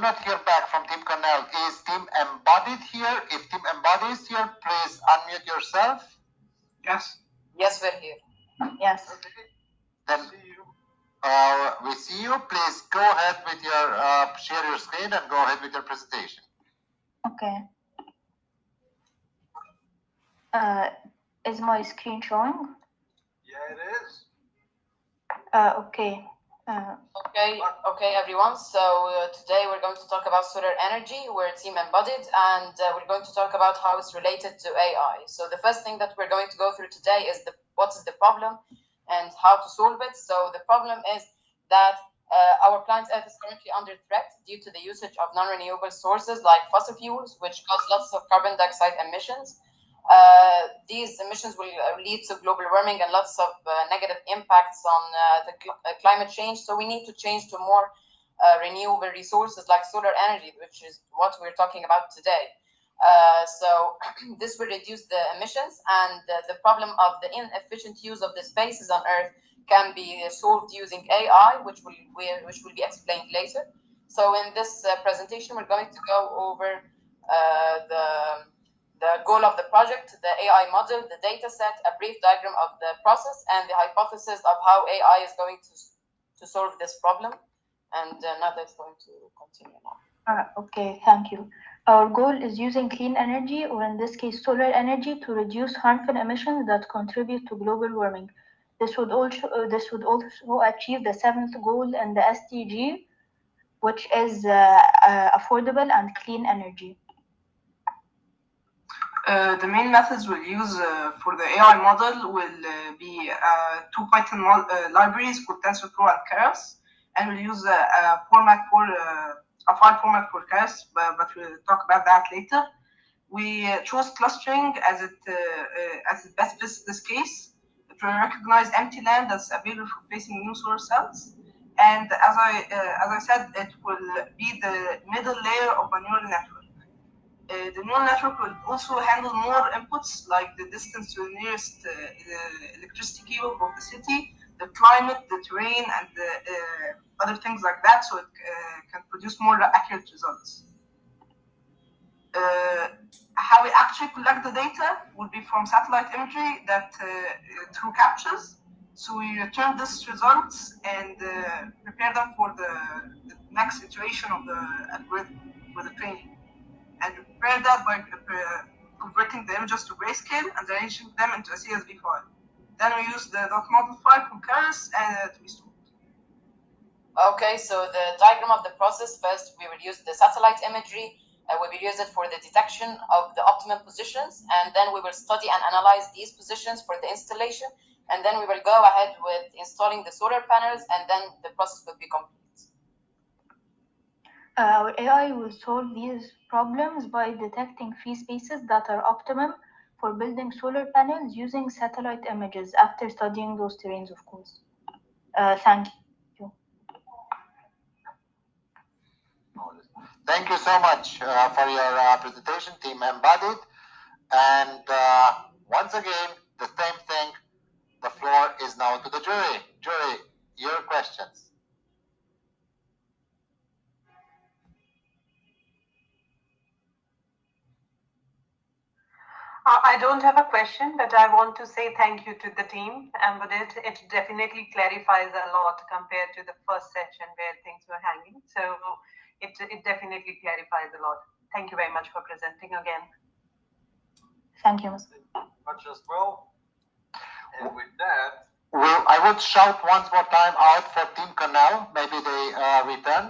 not hear back from Team Cornell. Is Team Embodied here? If Team Embodied is here, please unmute yourself. Yes. Yes, we're here. Yes. Then we see you. Please go ahead with your share your screen and go ahead with your presentation. Okay. Is my screen showing? Yeah, it is. Okay. Okay, everyone. So today we're going to talk about solar energy. We're Team Embodied, and we're going to talk about how it's related to AI. So the first thing that we're going to go through today is what is the problem and how to solve it. So the problem is that our planet Earth is currently under threat due to the usage of non-renewable sources like fossil fuels, which cause lots of carbon dioxide emissions. These emissions will lead to global warming and lots of negative impacts on the climate change. So we need to change to more renewable resources like solar energy, which is what we're talking about today. So this will reduce the emissions, and the problem of the inefficient use of the spaces on Earth can be solved using AI, which will be explained later. So in this presentation, we're going to go over the goal of the project, the AI model, the data set, a brief diagram of the process, and the hypothesis of how AI is going to solve this problem. And Nada is going to continue now. Okay, thank you. Our goal is using clean energy, or in this case solar energy, to reduce harmful emissions that contribute to global warming. This would also achieve the seventh goal in the SDG, which is affordable and clean energy. The main methods we'll use for the AI model will be two Python libraries called TensorFlow and Keras, and we'll use a file format for Keras, but we'll talk about that later. We chose clustering as it best fits this case to recognize empty land that's available for placing new solar cells. And as I said, it will be the middle layer of a neural network. The neural network will also handle more inputs like the distance to the nearest electricity cable of the city, the climate, the terrain, and other things like that, so it can produce more accurate results. How we actually collect the data will be from satellite imagery that through captures. So we return these results and prepare them for the next iteration of the algorithm for the training. And we prepare that by converting the images to grayscale and arranging them into a CSV file. Then we use the .model file from Keras and to be stored. Okay, so the diagram of the process, first we will use the satellite imagery. We will use it for the detection of the optimum positions, and then we will study and analyze these positions for the installation, and then we will go ahead with installing the solar panels, and then the process will be complete. Our AI will solve these problems by detecting free spaces that are optimum for building solar panels using satellite images after studying those terrains, of course. Thank you. Thank you so much for your presentation, Team Embodied. And once again, the same thing. The floor is now to the jury. Jury, your questions. I don't have a question, but I want to say thank you to the team. But it definitely clarifies a lot compared to the first session where things were hanging. So it definitely clarifies a lot. Thank you very much for presenting again. Thank you. Much as well. And with that, I would shout once more time out for Team Cornell. Maybe they return.